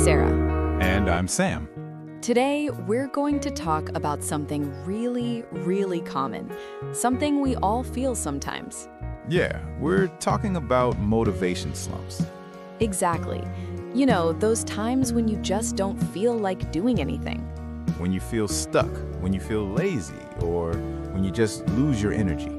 Sarah. And I'm Sam. Today, we're going to talk about something really, really common. Something we all feel sometimes. Yeah, we're talking about motivation slumps. Exactly. You know, those times when you just don't feel like doing anything. When you feel stuck, when you feel lazy, or when you just lose your energy.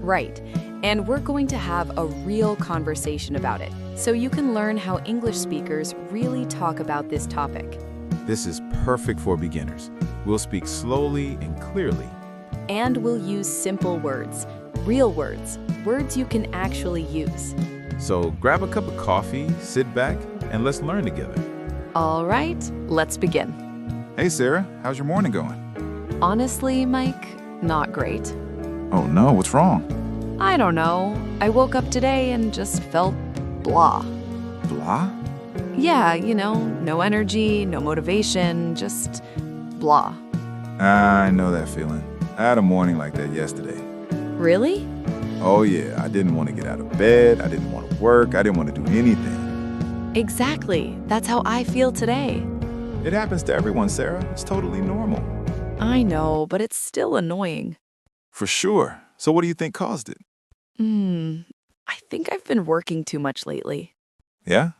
Right. And we're going to have a real conversation about it, so you can learn how English speakers really talk about this topic. This is perfect for beginners. We'll speak slowly and clearly. And we'll use simple words, real words, words you can actually use. So grab a cup of coffee, sit back, and let's learn together. All right, let's begin. Hey Sarah, how's your morning going? Honestly, Mike, not great. Oh no, what's wrong? I don't know. I woke up today and just felt blah. Blah? Yeah, you know, no energy, no motivation, just blah. I know that feeling. I had a morning like that yesterday. Really? Oh yeah, I didn't want to get out of bed, I didn't want to work, I didn't want to do anything. Exactly. That's how I feel today. It happens to everyone, Sarah. It's totally normal. I know, but it's still annoying. For sure. So what do you think caused it? I think I've been working too much lately. Yeah?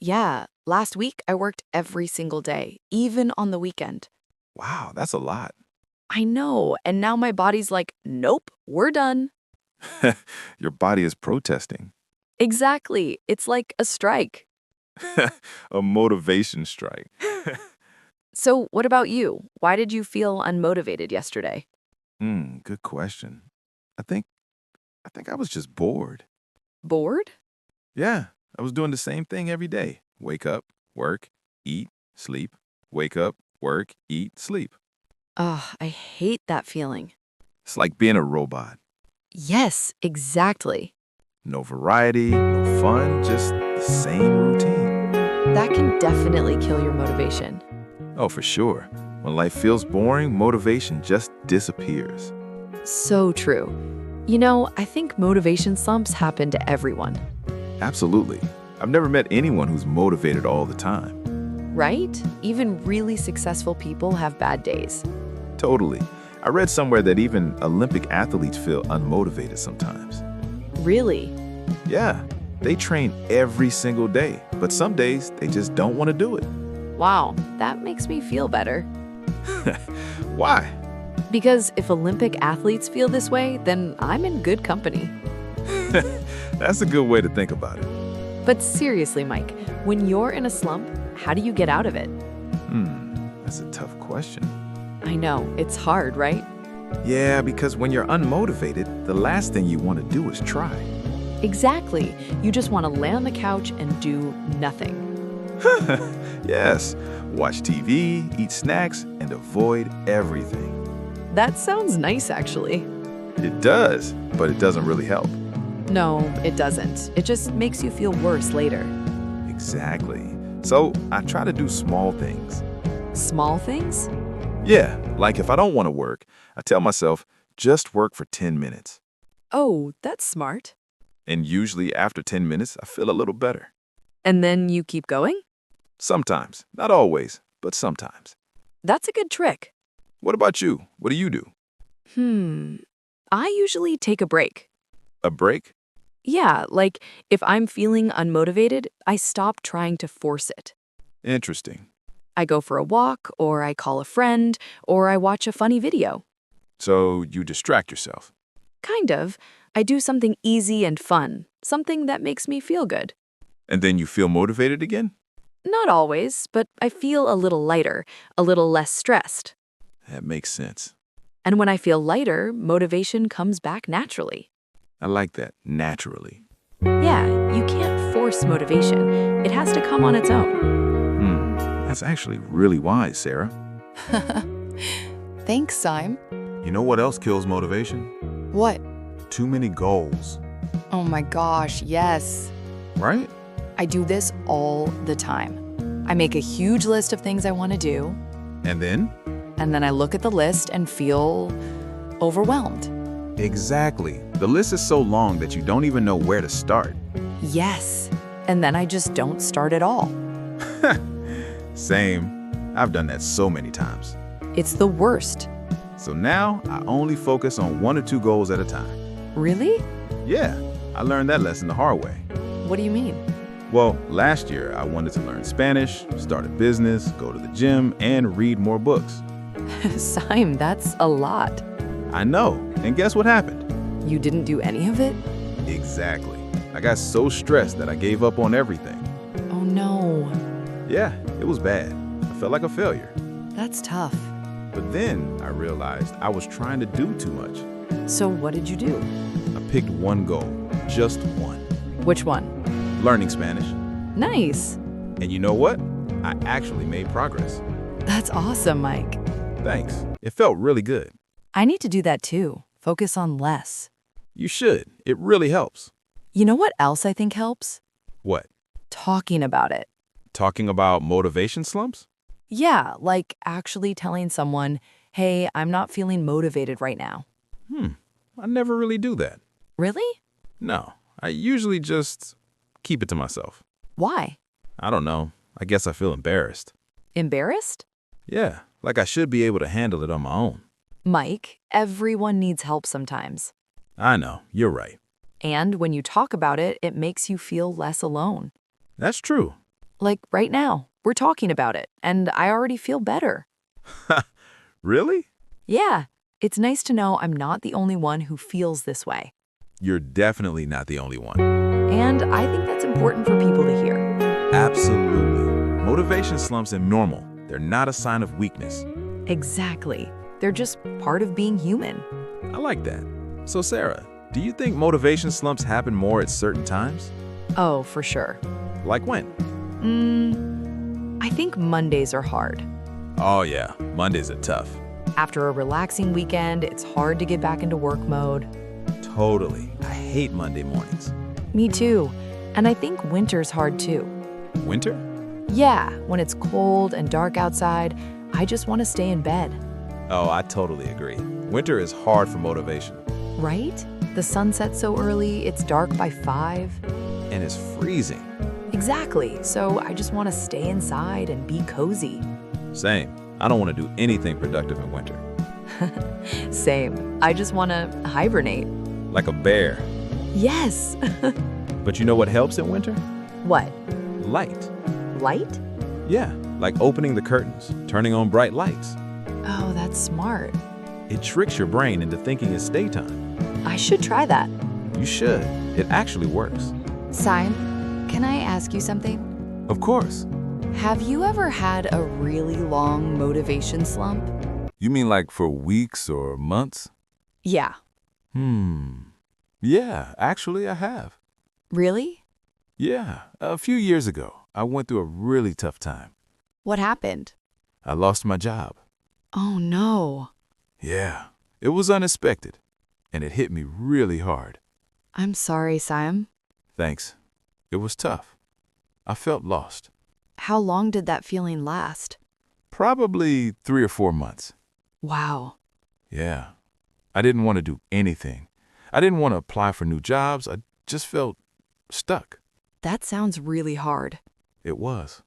Yeah, last week I worked every single day, even on the weekend. Wow, that's a lot. I know, and now my body's like, nope, we're done. Your body is protesting. Exactly. It's like a strike. A motivation strike. So what about you? Why did you feel unmotivated yesterday? Good question. I think I was just bored. Bored? Yeah, I was doing the same thing every day. Wake up, work, eat, sleep. Wake up, work, eat, sleep. Ugh, I hate that feeling. It's like being a robot. Yes, exactly. No variety, no fun, just the same routine. That can definitely kill your motivation. Oh, for sure. When life feels boring, motivation just disappears. So true. You know, I think motivation slumps happen to everyone. Absolutely. I've never met anyone who's motivated all the time. Right? Even really successful people have bad days. Totally. I read somewhere that even Olympic athletes feel unmotivated sometimes. Really? Yeah, they train every single day, but some days they just don't want to do it. Wow, that makes me feel better. Why? Because if Olympic athletes feel this way, then I'm in good company. That's a good way to think about it. But seriously, Mike, when you're in a slump, how do you get out of it? That's a tough question. I know, it's hard, right? Yeah, because when you're unmotivated, the last thing you want to do is try. Exactly. You just want to lay on the couch and do nothing. Yes, watch TV, eat snacks, and avoid everything. That sounds nice, actually. It does, but it doesn't really help. No, it doesn't. It just makes you feel worse later. Exactly. So I try to do small things. Small things? Yeah, like if I don't want to work, I tell myself, just work for 10 minutes. Oh, that's smart. And usually after 10 minutes, I feel a little better. And then you keep going? Sometimes. Not always, but sometimes. That's a good trick. What about you? What do you do? I usually take a break. A break? Yeah, like if I'm feeling unmotivated, I stop trying to force it. Interesting. I go for a walk, or I call a friend, or I watch a funny video. So you distract yourself. Kind of. I do something easy and fun, something that makes me feel good. And then you feel motivated again? Not always, but I feel a little lighter, a little less stressed. That makes sense. And when I feel lighter, motivation comes back naturally. I like that, naturally. Yeah, you can't force motivation. It has to come on its own. That's actually really wise, Sarah. Thanks, Sime. You know what else kills motivation? What? Too many goals. Oh my gosh, yes. Right? I do this all the time. I make a huge list of things I want to do, And then? and then I look at the list and feel overwhelmed. Exactly. The list is so long that you don't even know where to start. Yes. And then I just don't start at all. Same. I've done that so many times. It's the worst. So now I only focus on 1 or 2 goals at a time. Really? Yeah, I learned that lesson the hard way. What do you mean? Well, last year I wanted to learn Spanish, start a business, go to the gym, and read more books. Sime, that's a lot. I know, and guess what happened? You didn't do any of it? Exactly. I got so stressed that I gave up on everything. Oh no. Yeah, it was bad. I felt like a failure. That's tough. But then I realized I was trying to do too much. So what did you do? I picked one goal, just one. Which one? Learning Spanish. Nice. And you know what? I actually made progress. That's awesome, Mike. Thanks. It felt really good. I need to do that too. Focus on less. You should. It really helps. You know what else I think helps? What? Talking about it. Talking about motivation slumps? Yeah, like actually telling someone, hey, I'm not feeling motivated right now. I never really do that. Really? No, I usually just keep it to myself. Why? I don't know. I guess I feel embarrassed. Embarrassed? Yeah, like I should be able to handle it on my own. Mike, everyone needs help sometimes. I know, you're right. And when you talk about it, it makes you feel less alone. That's true. Like right now, we're talking about it, and I already feel better. Really? Yeah, it's nice to know I'm not the only one who feels this way. You're definitely not the only one. And I think that's important for people to hear. Absolutely. Motivation slumps are normal. They're not a sign of weakness. Exactly. They're just part of being human. I like that. So Sarah, do you think motivation slumps happen more at certain times? Oh, for sure. Like when? I think Mondays are hard. Oh yeah, Mondays are tough. After a relaxing weekend, it's hard to get back into work mode. Totally. I hate Monday mornings. Me too. And I think winter's hard too. Winter? Yeah, when it's cold and dark outside, I just want to stay in bed. Oh, I totally agree. Winter is hard for motivation. Right? The sun sets so early, it's dark by 5. And it's freezing. Exactly. So I just want to stay inside and be cozy. Same. I don't want to do anything productive in winter. Same. I just want to hibernate. Like a bear. Yes. But you know what helps in winter? What? Light. Light? Yeah, like opening the curtains, turning on bright lights. Oh, that's smart. It tricks your brain into thinking it's daytime. I should try that. You should. It actually works. Sime, can I ask you something? Of course. Have you ever had a really long motivation slump? You mean like for weeks or months? Yeah. Yeah, actually I have. Really? Yeah, a few years ago, I went through a really tough time. What happened? I lost my job. Oh, no. Yeah, it was unexpected, and it hit me really hard. I'm sorry, Sime. Thanks. It was tough. I felt lost. How long did that feeling last? Probably 3 or 4 months. Wow. Yeah. I didn't want to do anything. I didn't want to apply for new jobs. I just felt stuck. That sounds really hard. It was.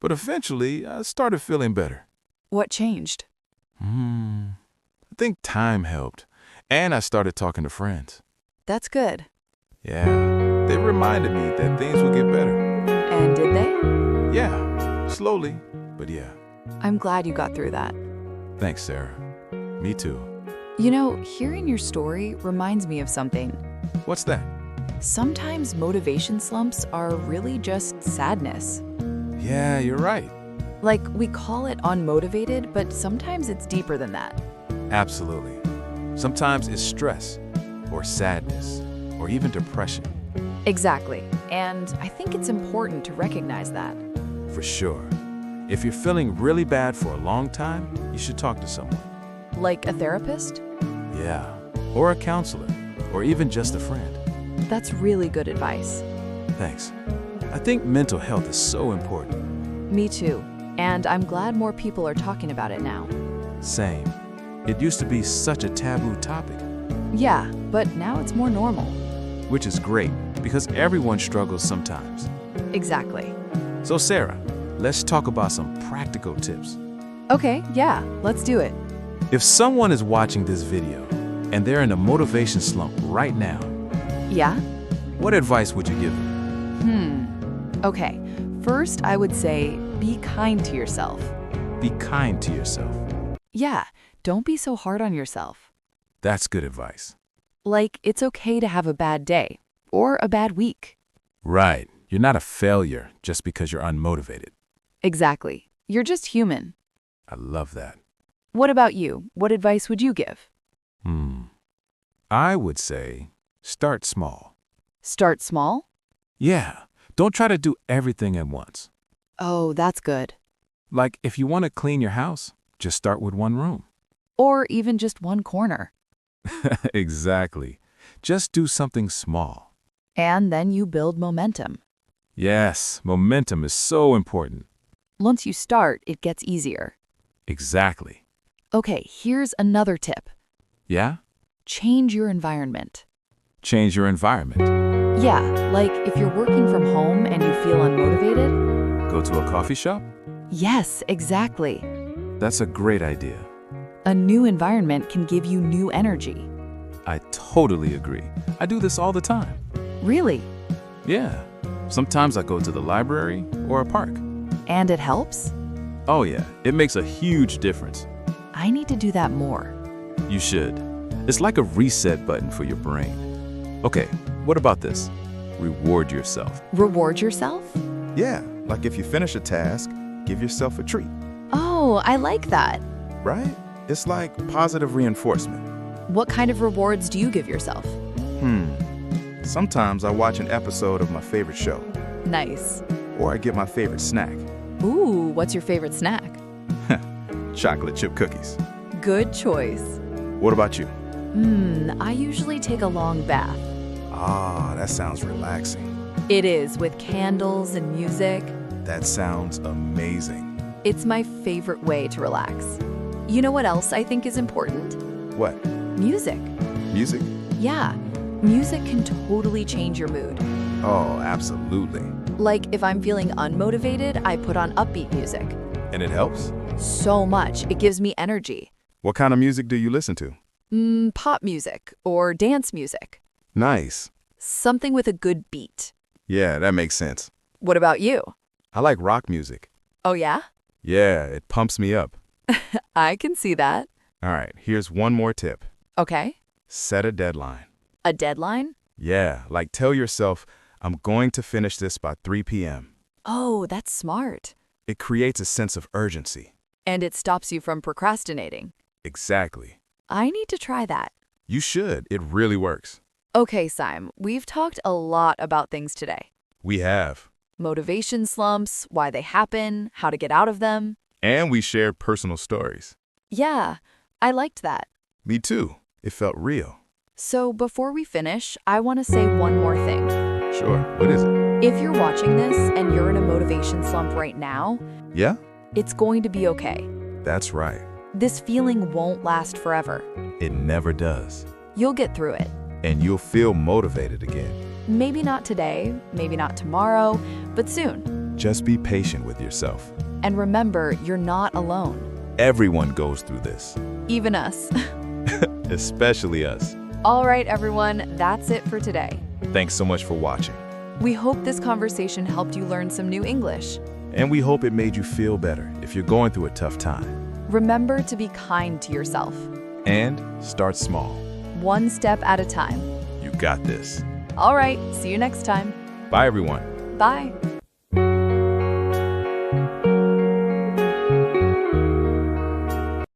But eventually, I started feeling better. What changed? I think time helped. And I started talking to friends. That's good. Yeah. They reminded me that things would get better. And did they? Yeah. Slowly, but yeah. I'm glad you got through that. Thanks, Sarah. Me too. You know, hearing your story reminds me of something. What's that? Sometimes motivation slumps are really just sadness. Yeah, you're right. Like, we call it unmotivated, but sometimes it's deeper than that. Absolutely. Sometimes it's stress, or sadness, or even depression. Exactly. And I think it's important to recognize that. For sure. If you're feeling really bad for a long time, you should talk to someone. Like a therapist? Yeah. Or a counselor, or even just a friend. That's really good advice. Thanks. I think mental health is so important. Me too. And I'm glad more people are talking about it now. Same. It used to be such a taboo topic. Yeah, but now it's more normal. Which is great, because everyone struggles sometimes. Exactly. So Sarah, let's talk about some practical tips. Okay, yeah, let's do it. If someone is watching this video and they're in a motivation slump right now, Yeah? what advice would you give them? Okay, first I would say be kind to yourself. Be kind to yourself. Yeah, don't be so hard on yourself. That's good advice. Like, it's okay to have a bad day or a bad week. Right. You're not a failure just because you're unmotivated. Exactly. You're just human. I love that. What about you? What advice would you give? I would say start small. Start small? Yeah. Don't try to do everything at once. Oh, that's good. Like if you want to clean your house, just start with one room. Or even just one corner. Exactly. Just do something small. And then you build momentum. Yes, momentum is so important. Once you start, it gets easier. Exactly. Okay, here's another tip. Yeah? Change your environment. Change your environment. Yeah, like if you're working from home and you feel unmotivated. Go to a coffee shop? Yes, exactly. That's a great idea. A new environment can give you new energy. I totally agree. I do this all the time. Really? Yeah. Sometimes I go to the library or a park. And it helps? Oh yeah, it makes a huge difference. I need to do that more. You should. It's like a reset button for your brain. Okay, what about this? Reward yourself. Reward yourself? Yeah, like if you finish a task, give yourself a treat, Oh, I like that. right? It's like positive reinforcement. What kind of rewards do you give yourself? Sometimes I watch an episode of my favorite show, Nice. or I get my favorite snack, Ooh, what's your favorite snack? chocolate chip cookies. Good choice. What about you? I usually take a long bath. Ah, that sounds relaxing. It is, with candles and music. That sounds amazing. It's my favorite way to relax. You know what else I think is important? What? Music. Music? Yeah, music can totally change your mood. Oh, absolutely. Like if I'm feeling unmotivated, I put on upbeat music. And it helps? So much, it gives me energy. What kind of music do you listen to? Pop music or dance music. Nice. Something with a good beat. Yeah, that makes sense. What about you? I like rock music. Oh yeah? Yeah, it pumps me up. I can see that. All right, here's one more tip. Okay. Set a deadline. A deadline? Yeah, like tell yourself, I'm going to finish this by 3 p.m. Oh, that's smart. It creates a sense of urgency. And it stops you from procrastinating. Exactly. I need to try that. You should. It really works. Okay, Sime, we've talked a lot about things today. We have. Motivation slumps, why they happen, how to get out of them. And we shared personal stories. Yeah, I liked that. Me too. It felt real. So before we finish, I want to say one more thing. Sure. What is it? If you're watching this and you're in a motivation slump right now, Yeah? it's going to be okay. That's right. This feeling won't last forever. It never does. You'll get through it. And you'll feel motivated again. Maybe not today, maybe not tomorrow, but soon. Just be patient with yourself. And remember, you're not alone. Everyone goes through this. Even us. Especially us. All right, everyone, that's it for today. Thanks so much for watching. We hope this conversation helped you learn some new English. And we hope it made you feel better if you're going through a tough time. Remember to be kind to yourself. And start small. One step at a time. You got this. All right, see you next time. Bye, everyone. Bye.